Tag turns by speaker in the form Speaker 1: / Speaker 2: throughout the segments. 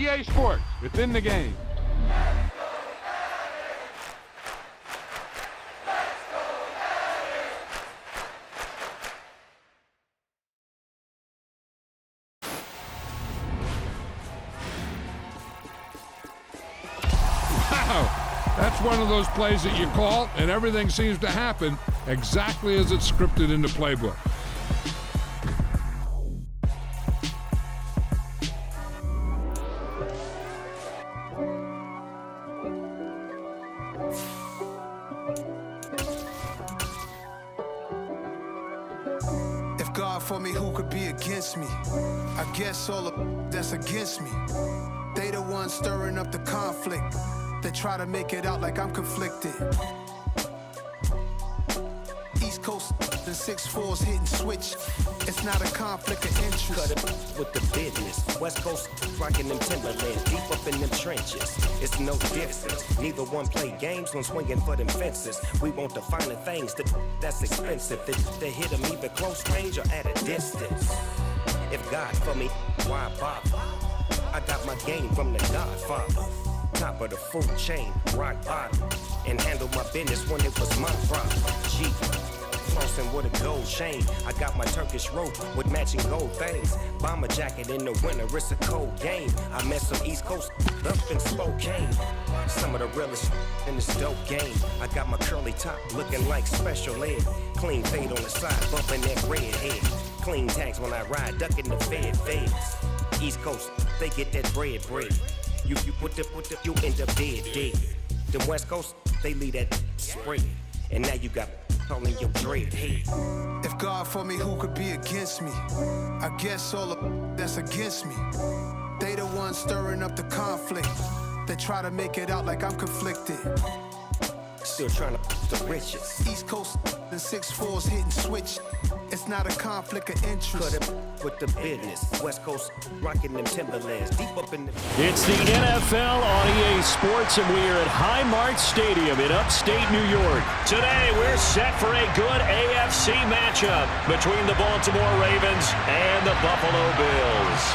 Speaker 1: EA Sports, within the game. That's one of those plays that you call, and everything seems to happen exactly as it's scripted in the playbook.
Speaker 2: If God for me, who could be against me? I guess all of that's against me. They the ones stirring up the conflict. They try to make it out like I'm conflicted. East Coast and 6'4's hitting switch. It's not a conflict of interest.
Speaker 3: Cut it with the business. West Coast rocking them Timberlands, deep up in them trenches. It's no difference. Neither one play games when swinging for them fences. We want the finer things that's expensive. They hit them either close range or at a distance. If God for me, why bother? I got my game from the Godfather. Top of the food chain, rock bottom, and handle my business when it was my problem. G, flossing with a gold chain. I got my Turkish rope with matching gold things. Bomber jacket in the winter, it's a cold game. I met some East Coast up in Spokane. Some of the realest in this dope game. I got my curly top looking like special ed. Clean fade on the side, bumping that red head. Clean tags when I ride, ducking the feds. East Coast, they get that bread. You put you end up dead. Them West Coast, they leave that spray. And now you got all in your dread head.
Speaker 2: If God for me, who could be against me? I guess all of that's against me. They the ones stirring up the conflict. They try to make it out like I'm conflicted.
Speaker 3: Still trying to the riches.
Speaker 2: East Coast and 6'4's hitting switch. It's not a conflict of interest.
Speaker 3: Cut it with the business. West Coast rocking them Timberlands, deep up in the...
Speaker 4: It's the NFL on EA Sports, and we are at Highmark Stadium in upstate New York. Today, we're set for a good AFC matchup between the Baltimore Ravens and the Buffalo Bills.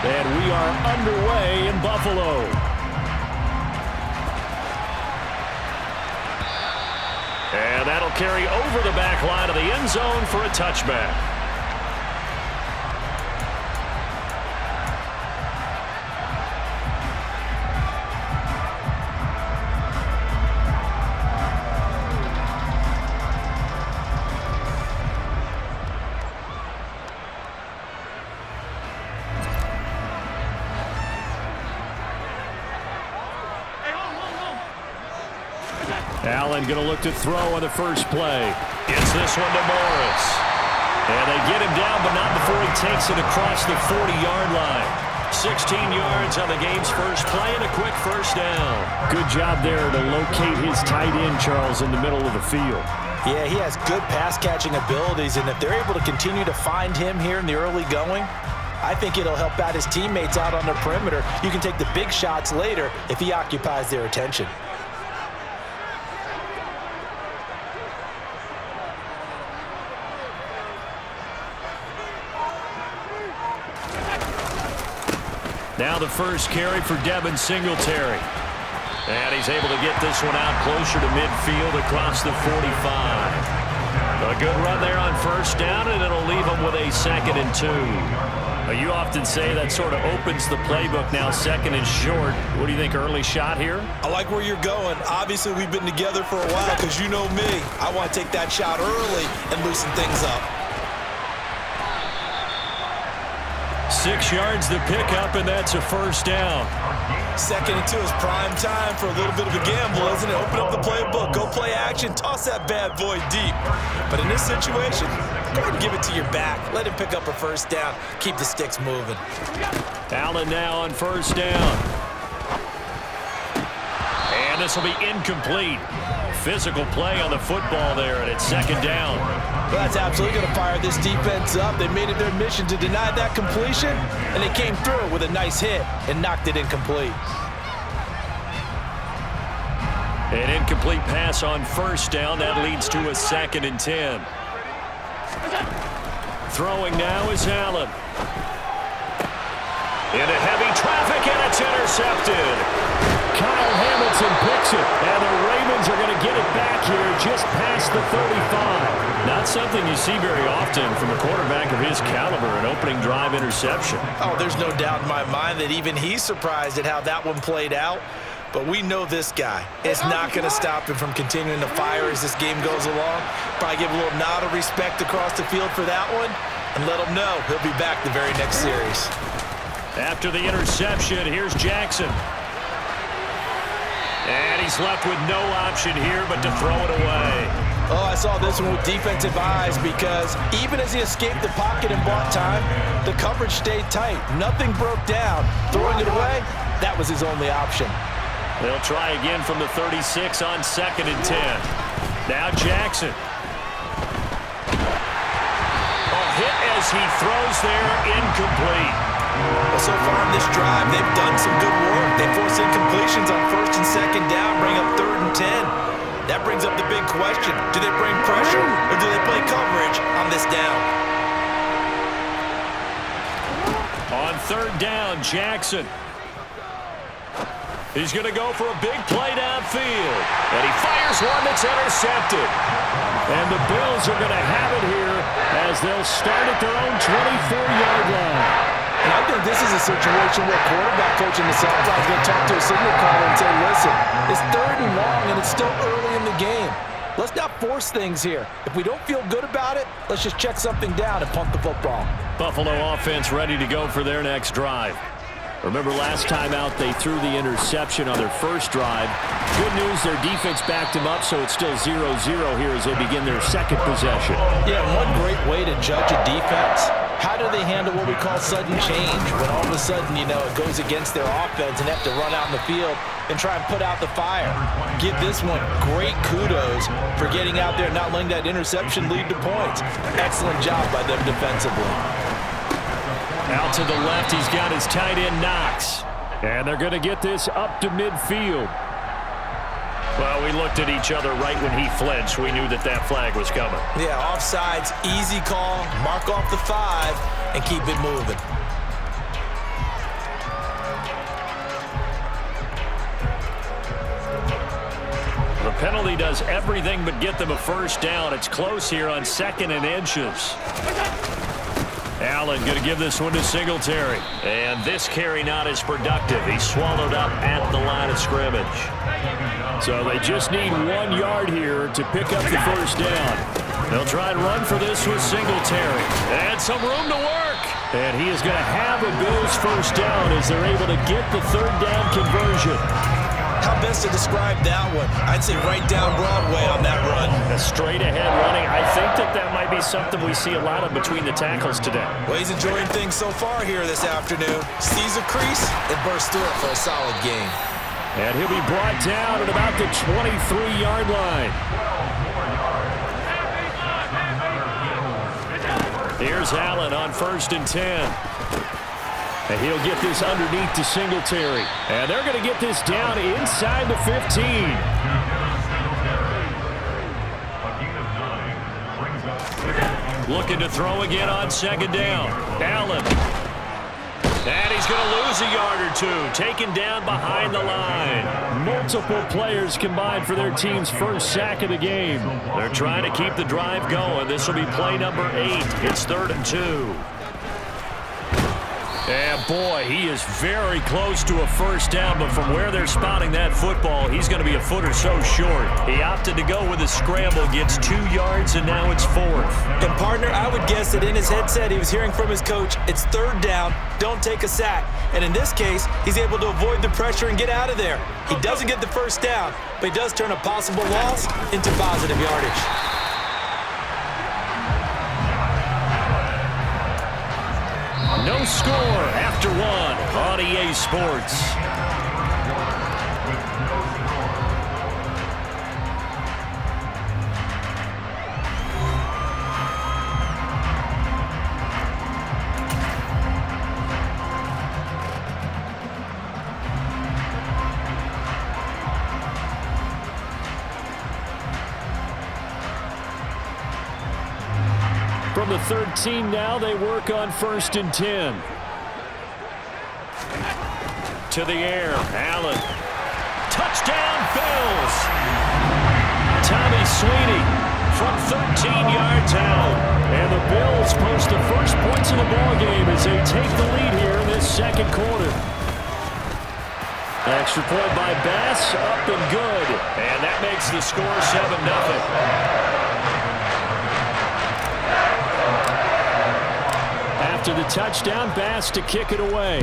Speaker 4: And we are underway in Buffalo. And that'll carry over the back line of the end zone for a touchback. Allen going to look to throw on the first play. Gets this one to Morris. And they get him down, but not before he takes it across the 40-yard line. 16 yards on the game's first play and a quick first down. Good job there to locate his tight end, Charles, in the middle of the field.
Speaker 5: Yeah, he has good pass-catching abilities, and if they're able to continue to find him here in the early going, I think it'll help out his teammates out on the perimeter. You can take the big shots later if he occupies their attention.
Speaker 4: Now the first carry for Devin Singletary. And he's able to get this one out closer to midfield across the 45. A good run there on first down, and it'll leave him with a 2nd and 2. You often say that sort of opens the playbook now, 2nd and short. What do you think, early shot here?
Speaker 5: I like where you're going. Obviously, we've been together for a while because you know me. I want to take that shot early and loosen things up.
Speaker 4: 6 yards the pickup, and that's a first down.
Speaker 5: 2nd and 2 is prime time for a little bit of a gamble, isn't it? Open up the playbook, go play action, toss that bad boy deep. But in this situation, go ahead and give it to your back. Let him pick up a first down. Keep the sticks moving.
Speaker 4: Allen now on first down. And this will be incomplete. Physical play on the football there, and it's 2nd down.
Speaker 5: Well, that's absolutely going to fire this defense up. They made it their mission to deny that completion, and they came through with a nice hit and knocked it incomplete.
Speaker 4: An incomplete pass on first down. That leads to a 2nd and 10. Throwing now is Allen. Into heavy traffic, and it's intercepted. Kyle Hamilton picks it, and the Ravens are going to get it back here just past the 35. Not something you see very often from a quarterback of his caliber, an opening drive interception.
Speaker 5: Oh, there's no doubt in my mind that even he's surprised at how that one played out. But we know this guy is not going to stop him from continuing to fire as this game goes along. Probably give a little nod of respect across the field for that one and let him know he'll be back the very next series.
Speaker 4: After the interception, here's Jackson. And he's left with no option here but to throw it away.
Speaker 5: Oh, I saw this one with defensive eyes because even as he escaped the pocket and bought time, the coverage stayed tight. Nothing broke down. Throwing it away, that was his only option.
Speaker 4: They'll try again from the 36 on 2nd and 10. Now Jackson. A hit as he throws there, incomplete.
Speaker 5: Well, so far in this drive, they've done some good work. They force incompletions on 1st and 2nd down, bring up 3rd and 10. That brings up the big question. Do they bring pressure or do they play coverage on this down?
Speaker 4: On 3rd down, Jackson. He's going to go for a big play downfield. And he fires one that's intercepted. And the Bills are going to have it here as they'll start at their own 24-yard line.
Speaker 5: And I think this is a situation where quarterback coach in the sideline is going to talk to a signal caller and say, listen, it's 3rd and long and it's still early in the game. Let's not force things here. If we don't feel good about it, let's just check something down and punt the football.
Speaker 4: Buffalo offense ready to go for their next drive. Remember last time out they threw the interception on their first drive. Good news, their defense backed them up, so it's still 0-0 here as they begin their second possession.
Speaker 5: Yeah, one great way to judge a defense, how do they handle what we call sudden change? When all of a sudden, it goes against their offense and have to run out in the field and try and put out the fire. Give this one great kudos for getting out there and not letting that interception lead to points. Excellent job by them defensively.
Speaker 4: Out to the left, he's got his tight end, Knox. And they're going to get this up to midfield. Well, we looked at each other right when he flinched. We knew that that flag was coming.
Speaker 5: Yeah, offsides, easy call. Mark off the 5 and keep it moving.
Speaker 4: The penalty does everything but get them a first down. It's close here on 2nd and inches. Allen going to give this one to Singletary. And this carry not as productive. He's swallowed up at the line of scrimmage. So they just need 1 yard here to pick up the first down. They'll try and run for this with Singletary. And some room to work. And he is going to have a Bills first down as they're able to get the 3rd down conversion.
Speaker 5: How best to describe that one? I'd say right down Broadway on that run.
Speaker 4: A straight-ahead running. I think that might be something we see a lot of between the tackles today.
Speaker 5: Well, he's enjoying things so far here this afternoon. Sees a crease and bursts through it for a solid game.
Speaker 4: And he'll be brought down at about the 23-yard line. Here's Allen on 1st and 10. And he'll get this underneath to Singletary. And they're going to get this down inside the 15. Looking to throw again on 2nd down. Allen. And he's going to lose a yard or two. Taken down behind the line. Multiple players combined for their team's first sack of the game. They're trying to keep the drive going. This will be play number 8. It's 3rd and 2. And boy, he is very close to a first down, but from where they're spotting that football, he's going to be a foot or so short. He opted to go with a scramble, gets 2 yards, and now it's 4th.
Speaker 5: And partner, I would guess that in his headset he was hearing from his coach, it's 3rd down, don't take a sack. And in this case, he's able to avoid the pressure and get out of there. He doesn't get the first down, but he does turn a possible loss into positive yardage.
Speaker 4: No score after 1 on EA Sports. From the 13 now, they work on 1st and 10. To the air, Allen. Touchdown, Bills! Tommy Sweeney from 13 yards out. And the Bills post the first points of the ballgame as they take the lead here in this second quarter. Extra point by Bass, up and good. And that makes the score 7-0. After the touchdown, Bass to kick it away.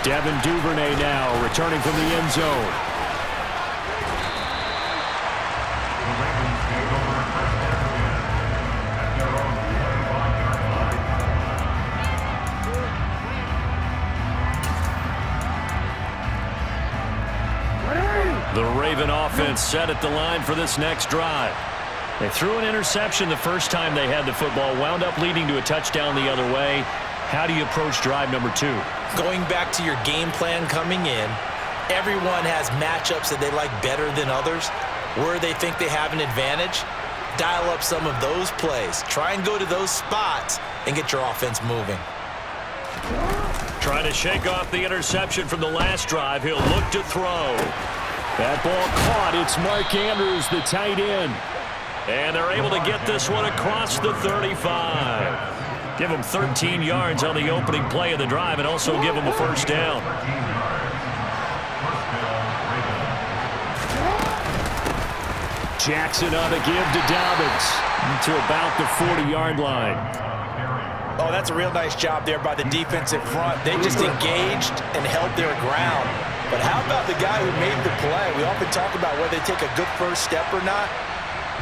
Speaker 4: Devin Duvernay now returning from the end zone. The Raven offense set at the line for this next drive. They threw an interception the first time they had the football, wound up leading to a touchdown the other way. How do you approach drive number 2?
Speaker 5: Going back to your game plan coming in, everyone has matchups that they like better than others. Where they think they have an advantage, dial up some of those plays. Try and go to those spots and get your offense moving.
Speaker 4: Trying to shake off the interception from the last drive. He'll look to throw. That ball caught. It's Mark Andrews, the tight end. And they're able to get this one across the 35. Give them 13 yards on the opening play of the drive and also give them a first down. Jackson on the give to Dobbins to about the 40-yard line.
Speaker 5: Oh, that's a real nice job there by the defensive front. They just engaged and held their ground. But how about the guy who made the play? We often talk about whether they take a good first step or not.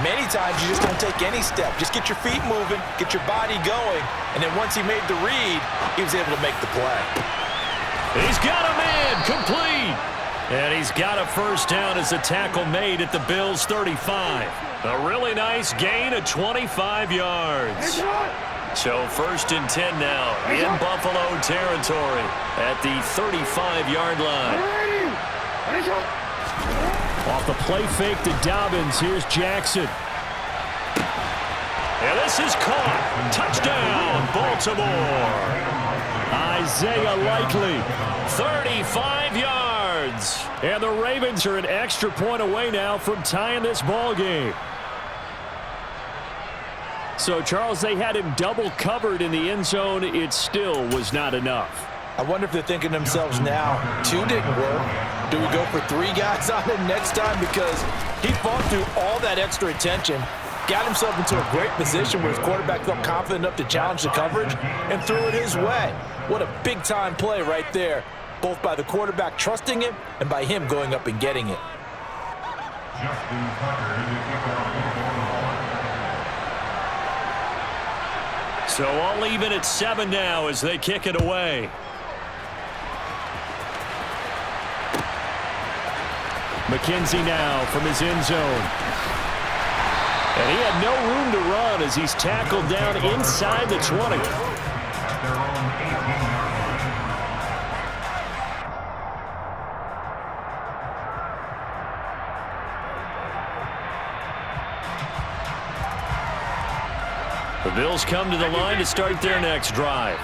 Speaker 5: Many times you just don't take any step. Just get your feet moving, get your body going, and then once he made the read, he was able to make the play.
Speaker 4: He's got a man, complete. And he's got a first down as a tackle made at the Bills' 35. A really nice gain of 25 yards. So 1st and 10 now in Buffalo territory at the 35-yard line. Off the play fake to Dobbins, here's Jackson. And this is caught. Touchdown, Baltimore. Isaiah Likely, 35 yards. And the Ravens are an extra point away now from tying this ball game. So, Charles, they had him double covered in the end zone. It still was not enough.
Speaker 5: I wonder if they're thinking to themselves now, 2 didn't work. Do we go for 3 guys on him next time? Because he fought through all that extra attention, got himself into a great position where his quarterback felt confident enough to challenge the coverage and threw it his way. What a big-time play right there, both by the quarterback trusting him and by him going up and getting it.
Speaker 4: So all even at 7 now as they kick it away. McKenzie now from his end zone. And he had no room to run as he's tackled down inside the 20. The Bills come to the line to start their next drive.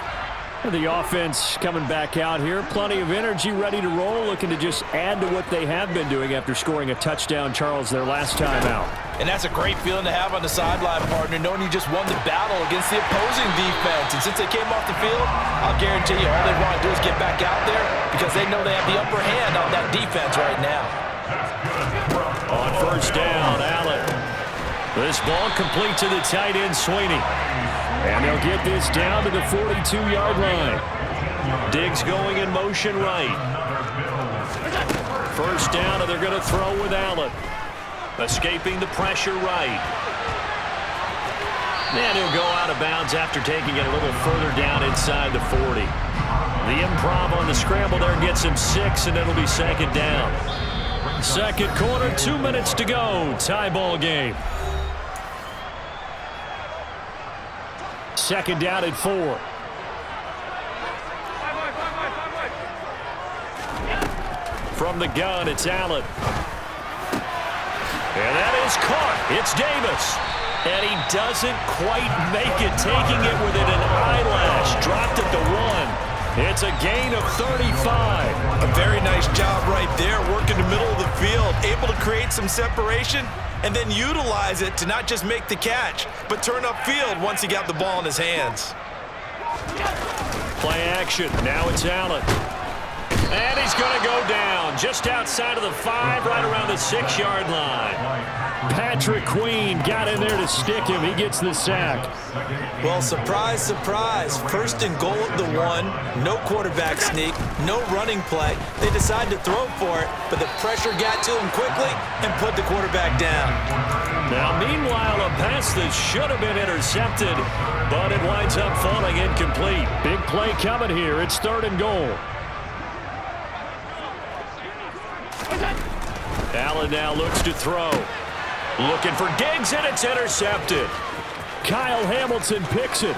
Speaker 4: The offense coming back out here. Plenty of energy, ready to roll, looking to just add to what they have been doing after scoring a touchdown, Charles, their last time out.
Speaker 5: And that's a great feeling to have on the sideline, partner, knowing you just won the battle against the opposing defense. And since they came off the field, I'll guarantee you all they want to do is get back out there because they know they have the upper hand on that defense right now.
Speaker 4: On 1st down, Allen. This ball complete to the tight end, Sweeney. And they'll get this down to the 42-yard line. Diggs going in motion right. 1st down, and they're going to throw with Allen. Escaping the pressure right. And he'll go out of bounds after taking it a little further down inside the 40. The improv on the scramble there gets him 6, and it'll be 2nd down. Second quarter, 2 minutes to go. Tie ball game. 2nd down at 4. From the gun, it's Allen. And that is caught. It's Davis. And he doesn't quite make it, taking it within an eyelash. Dropped at the 1. It's a gain of 35.
Speaker 5: A very nice job right there, working the middle of the field, able to create some separation and then utilize it to not just make the catch, but turn upfield once he got the ball in his hands.
Speaker 4: Play action. Now it's Allen. And he's going to go down just outside of the 5, right around the 6-yard line. Patrick Queen got in there to stick him. He gets the sack.
Speaker 5: Well, surprise, surprise. First and goal at the 1. No quarterback sneak. No running play. They decide to throw for it, but the pressure got to him quickly and put the quarterback down.
Speaker 4: Now, meanwhile, a pass that should have been intercepted, but it winds up falling incomplete. Big play coming here. It's 3rd and goal. Allen now looks to throw. Looking for Diggs, and it's intercepted. Kyle Hamilton picks it.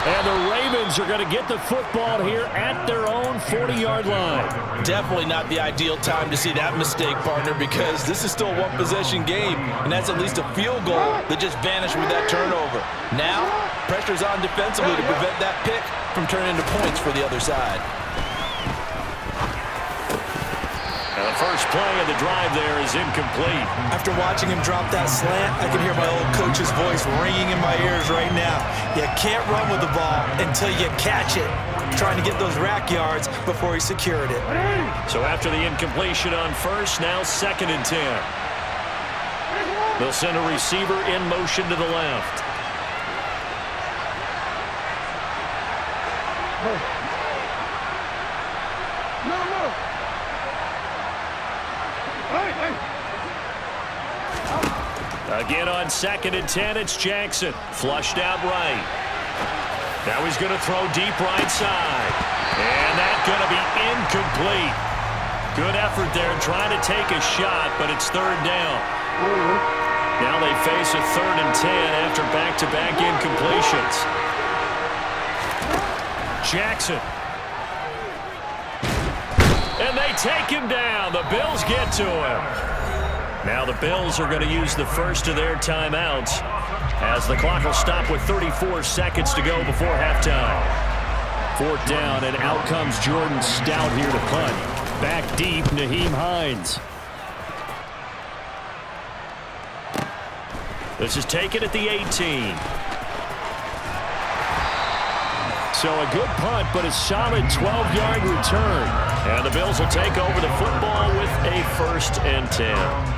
Speaker 4: And the Ravens are going to get the football here at their own 40-yard line.
Speaker 5: Definitely not the ideal time to see that mistake, partner, because this is still a one-possession game, and that's at least a field goal that just vanished with that turnover. Now, pressure's on defensively to prevent that pick from turning into points for the other side.
Speaker 4: And the first play of the drive there is incomplete.
Speaker 5: After watching him drop that slant, I can hear my old coach's voice ringing in my ears right now. You can't run with the ball until you catch it. Trying to get those rack yards before he secured it.
Speaker 4: So after the incompletion on first, now 2nd and 10. They'll send a receiver in motion to the left. Again on 2nd and 10, it's Jackson. Flushed out right. Now he's going to throw deep right side. And that's going to be incomplete. Good effort there trying to take a shot, but it's 3rd down. Now they face a 3rd and 10 after back-to-back incompletions. Jackson. And they take him down. The Bills get to him. Now the Bills are going to use the first of their timeouts as the clock will stop with 34 seconds to go before halftime. 4th down, and out comes Jordan Stout here to punt. Back deep, Nyheim Hines. This is taken at the 18. So a good punt, but a solid 12-yard return. And the Bills will take over the football with a 1st and 10.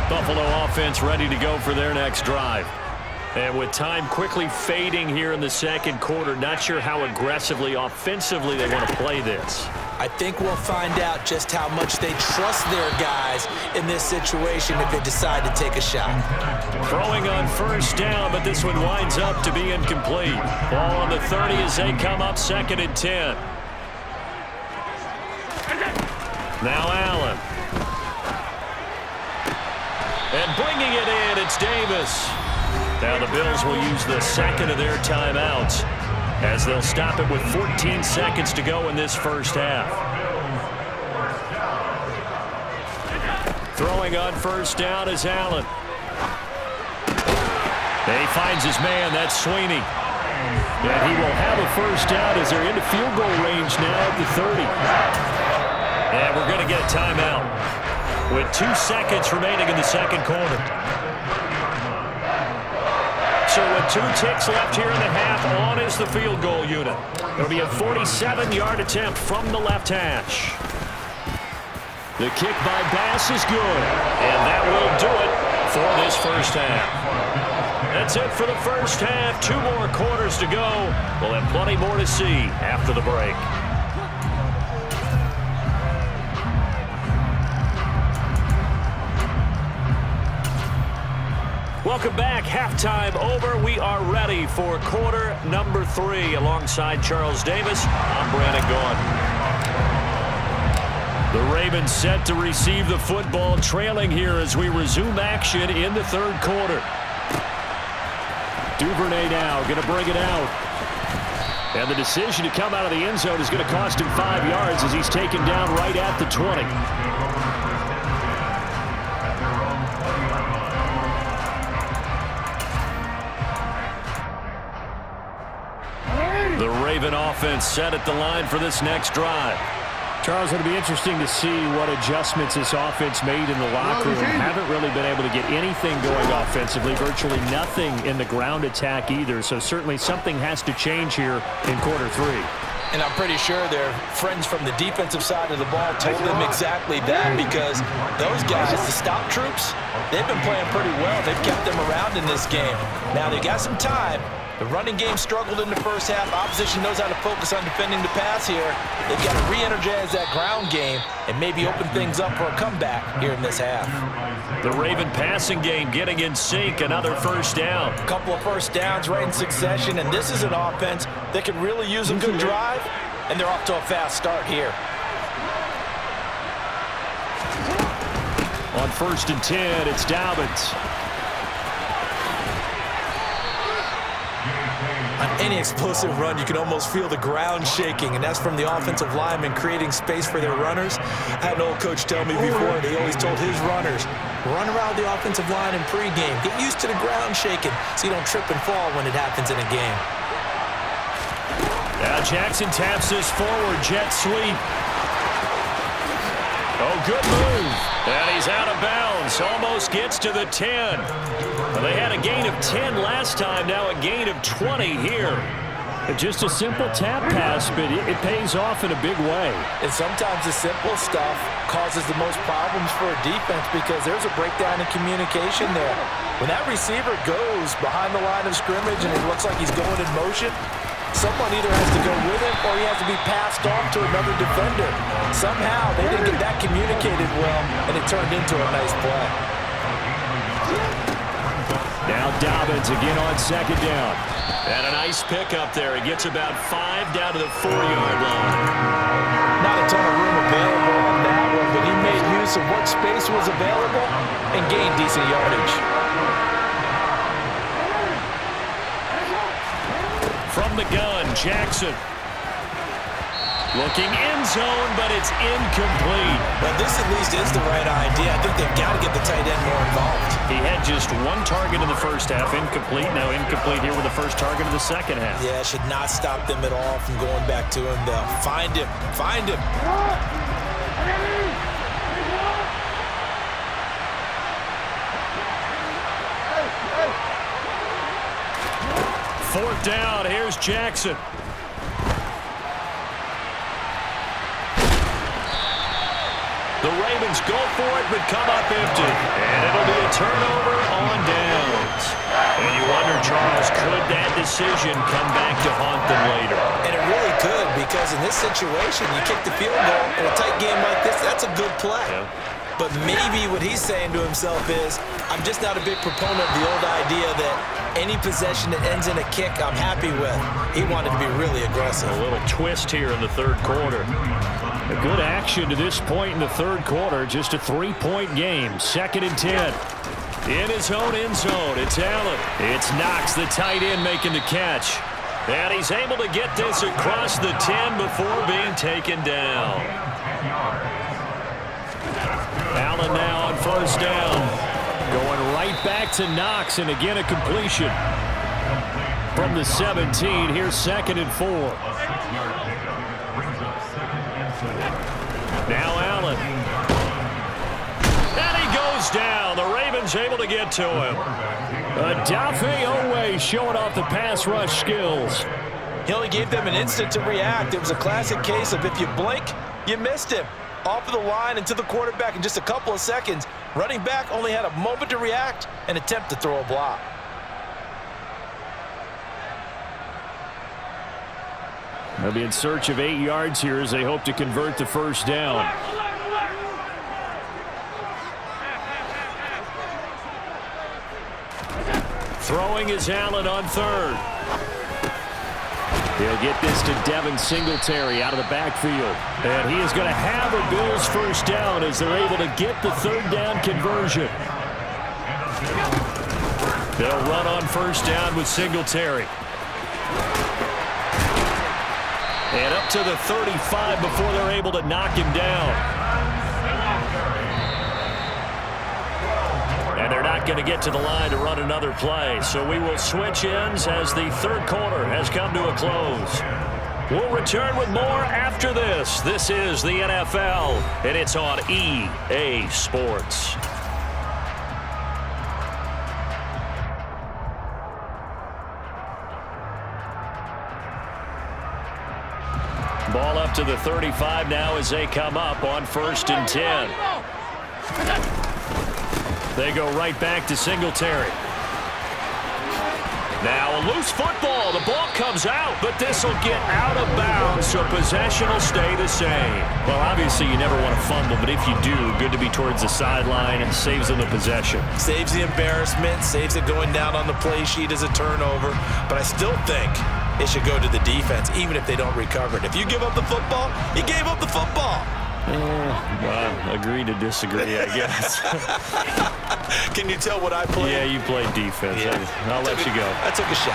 Speaker 4: Buffalo offense ready to go for their next drive. And with time quickly fading here in the 2nd quarter, not sure how aggressively, offensively they want to play this.
Speaker 5: I think we'll find out just how much they trust their guys in this situation if they decide to take a shot.
Speaker 4: Throwing on 1st down, but this one winds up to be incomplete. Ball on the 30 as they come up 2nd and 10. Now Allen. And bringing it in, it's Davis. Now the Bills will use the 2nd of their timeouts as they'll stop it with 14 seconds to go in this first half. Throwing on 1st down is Allen. And he finds his man, that's Sweeney. And he will have a 1st down as they're into field goal range now at the 30. And we're going to get a timeout with 2 seconds remaining in the 2nd quarter. So with 2 ticks left here in the half, on is the field goal unit. It'll be a 47-yard attempt from the left hash. The kick by Bass is good, and that will do it for this first half. That's it for the first half. 2 more quarters to go. We'll have plenty more to see after the break. Welcome back. Halftime over. We are ready for quarter number 3. Alongside Charles Davis, I'm Brandon Gaudin. The Ravens set to receive the football, trailing here as we resume action in the 3rd quarter. Duvernay now going to bring it out. And the decision to come out of the end zone is going to cost him 5 yards as he's taken down right at the 20. The Raven offense set at the line for this next drive. Charles, it'll be interesting to see what adjustments this offense made in the locker room. Haven't really been able to get anything going offensively, virtually nothing in the ground attack either. So certainly something has to change here in quarter 3.
Speaker 5: And I'm pretty sure their friends from the defensive side of the ball told them exactly that, because those guys, the stop troops, they've been playing pretty well. They've kept them around in this game. Now they got some time. The running game struggled in the first half. Opposition knows how to focus on defending the pass here. They've got to re-energize that ground game and maybe open things up for a comeback here in this half.
Speaker 4: The Raven passing game getting in sync. Another first down.
Speaker 5: A couple of first downs right in succession, and this is an offense that could really use a good drive, and they're off to a fast start here.
Speaker 4: On 1st and 10, it's Dobbins.
Speaker 5: On any explosive run, you can almost feel the ground shaking, and that's from the offensive linemen creating space for their runners. I had an old coach tell me before, he always told his runners, run around the offensive line in pregame. Get used to the ground shaking so you don't trip and fall when it happens in a game.
Speaker 4: Now Jackson taps this forward, jet sweep. Oh, good move. And he's out of bounds. Almost gets to the 10. Well, they had a gain of 10 last time, now a gain of 20 here. Just a simple tap pass, but it pays off in a big way.
Speaker 5: And sometimes the simple stuff causes the most problems for a defense because there's a breakdown in communication there. When that receiver goes behind the line of scrimmage and it looks like he's going in motion, someone either has to go with him or he has to be passed off to another defender. Somehow they didn't get that communicated well, and it turned into a nice play.
Speaker 4: Now Dobbins again on 2nd down. And a nice pickup there. He gets about 5 down to the 4-yard line.
Speaker 5: Not a ton of room available on that one, but he made use of what space was available and gained decent yardage.
Speaker 4: From the gun, Jackson. Looking end zone, but it's incomplete.
Speaker 5: Well, this at least is the right idea. I think they've got to get the tight end more involved.
Speaker 4: He had just 1 target in the first half, incomplete. Now incomplete here with the first target of the second half.
Speaker 5: Yeah, it should not stop them at all from going back to him. They'll find him. Find him.
Speaker 4: 4th down, here's Jackson. The Ravens go for it, but come up empty. And it'll be a turnover on downs. And you wonder, Charles, could that decision come back to haunt them later?
Speaker 5: And it really could, because in this situation, you kick the field goal in a tight game like this, that's a good play.
Speaker 4: Yeah.
Speaker 5: But maybe what he's saying to himself is, I'm just not a big proponent of the old idea that any possession that ends in a kick I'm happy with. He wanted to be really aggressive.
Speaker 4: A little twist here in the 3rd quarter. A good action to this point in the 3rd quarter. Just a 3-point game. 2nd and 10. In his own end zone, it's Allen. It's Knox, the tight end, making the catch. And he's able to get this across the 10 before being taken down. Allen now on 1st down. Going right back to Knox, and again a completion. From the 17, here's 2nd and 4. Now Allen. And he goes down. The Ravens able to get to him. Adafe Owe showing off the pass rush skills.
Speaker 5: He only gave them an instant to react. It was a classic case of if you blink, you missed him. Off of the line and to the quarterback in just a couple of seconds. Running back only had a moment to react and attempt to throw a block.
Speaker 4: They'll be in search of 8 yards here as they hope to convert the 1st down. Throwing is Allen on 3rd. He'll get this to Devin Singletary out of the backfield. And he is going to have a Bills 1st down as they're able to get the 3rd down conversion. They'll run on 1st down with Singletary. And up to the 35 before they're able to knock him down. And they're not going to get to the line to run another play. So we will switch ends as the third quarter has come to a close. We'll return with more after this. This is the NFL, and it's on EA Sports. Ball up to the 35 now as they come up on 1st and 10. They go right back to Singletary. Now a loose football. The ball comes out, but this will get out of bounds, so possession will stay the same. Well, obviously you never want to fumble, but if you do, good to be towards the sideline and saves them the possession.
Speaker 5: Saves the embarrassment, saves it going down on the play sheet as a turnover, but I still think it should go to the defense, even if they don't recover it. If you give up the football, you gave up the football.
Speaker 4: Well, agree to disagree, I guess.
Speaker 5: Can you tell what I played?
Speaker 4: Yeah, you played defense. Yeah. I'll let you go.
Speaker 5: I took a shot.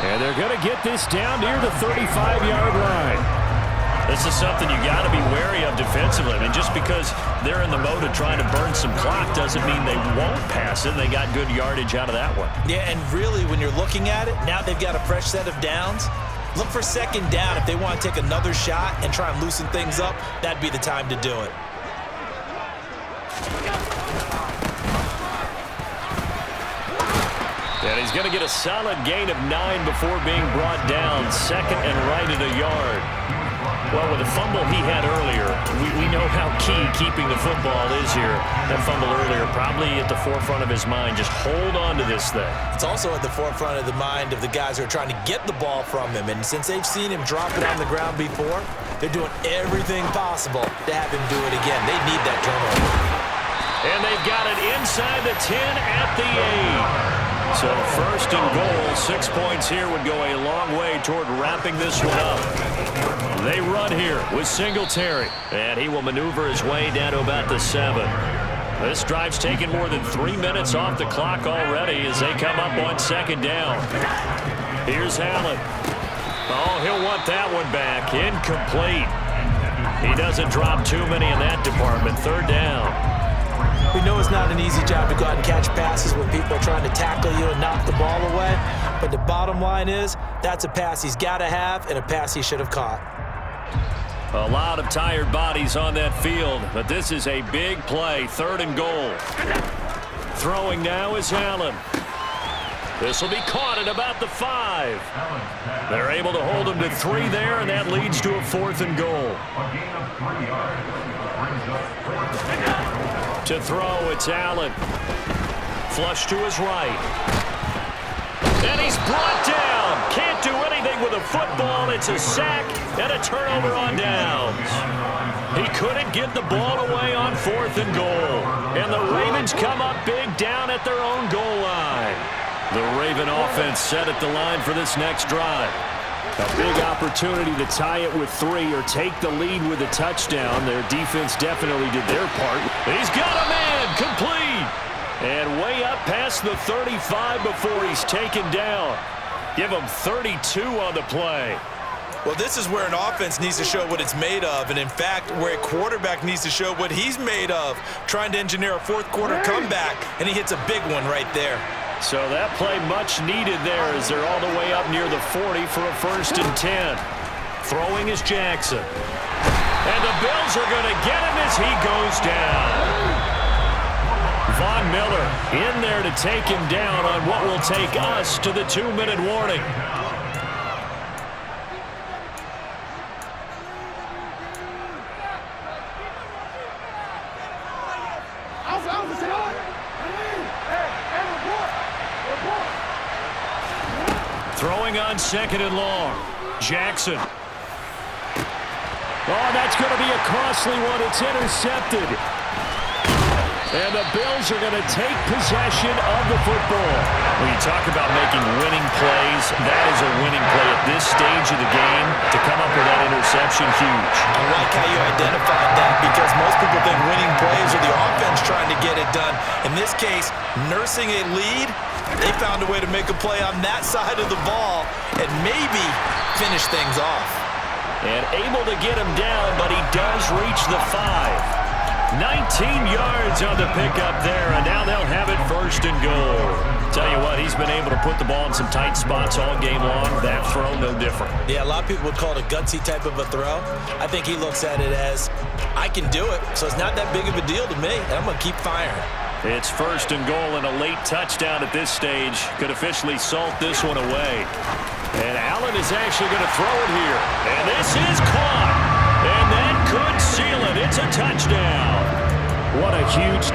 Speaker 4: And they're going to get this down near the 35-yard line. This is something you got to be wary of defensively. I mean, just because they're in the mode of trying to burn some clock doesn't mean they won't pass it. They got good yardage out of that one.
Speaker 5: Yeah, and really, when you're looking at it, now they've got a fresh set of downs. Look for 2nd down. If they want to take another shot and try and loosen things up, that'd be the time to do it.
Speaker 4: And he's going to get a solid gain of 9 before being brought down. 2nd and right at a yard. Well, with the fumble he had earlier, we know how key keeping the football is here. That fumble earlier probably at the forefront of his mind. Just hold on to this thing.
Speaker 5: It's also at the forefront of the mind of the guys who are trying to get the ball from him. And since they've seen him drop it on the ground before, they're doing everything possible to have him do it again. They need that turnover.
Speaker 4: And they've got it inside the 10 at the 8. So 1st and goal, 6 points here would go a long way toward wrapping this one up. They run here with Singletary, and he will maneuver his way down to about the 7. This drive's taken more than 3 minutes off the clock already as they come up on 2nd down. Here's Allen. Oh, he'll want that one back. Incomplete. He doesn't drop too many in that department. 3rd down.
Speaker 5: We know it's not an easy job to go out and catch passes when people are trying to tackle you and knock the ball away. But the bottom line is, that's a pass he's got to have and a pass he should have caught.
Speaker 4: A lot of tired bodies on that field, but this is a big play. 3rd and goal. Throwing now is Allen. This will be caught at about the 5. They're able to hold him to 3 there, and that leads to a 4th and goal. To throw, it's Allen. Flush to his right. And he's brought down. Can't do anything with a football. It's a sack and a turnover on downs. He couldn't get the ball away on 4th and goal. And the Ravens come up big down at their own goal line. The Raven offense set at the line for this next drive. A big opportunity to tie it with 3 or take the lead with a touchdown. Their defense definitely did their part. He's got a man, complete. And way up past the 35 before he's taken down. Give him 32 on the play.
Speaker 5: Well, this is where an offense needs to show what it's made of, and in fact, where a quarterback needs to show what he's made of, trying to engineer a 4th quarter comeback, and he hits a big one right there.
Speaker 4: So that play much needed there as they're all the way up near the 40 for a 1st and 10. Throwing is Jackson. And the Bills are going to get him as he goes down. Von Miller in there to take him down on what will take us to the 2-minute warning. Throwing on 2nd and long. Jackson. Oh, that's going to be a costly one. It's intercepted. And the Bills are going to take possession of the football. When you talk about making winning plays, that is a winning play at this stage of the game. To come up with that interception, huge.
Speaker 5: I like how you identified that because most people think winning plays are the offense trying to get it done. In this case, nursing a lead, they found a way to make a play on that side of the ball and maybe finish things off.
Speaker 4: And able to get him down, but he does reach the 5. 19 yards on the pickup there, and now they'll have it first and goal. Tell you what, he's been able to put the ball in some tight spots all game long. That throw, no different.
Speaker 5: Yeah, a lot of people would call it a gutsy type of a throw. I think he looks at it as, I can do it, so it's not that big of a deal to me, and I'm going to keep firing.
Speaker 4: It's first and goal and a late touchdown at this stage. Could officially salt this one away. And Allen is actually going to throw it here. And this is caught. And that could seal it. It's a touchdown. What a huge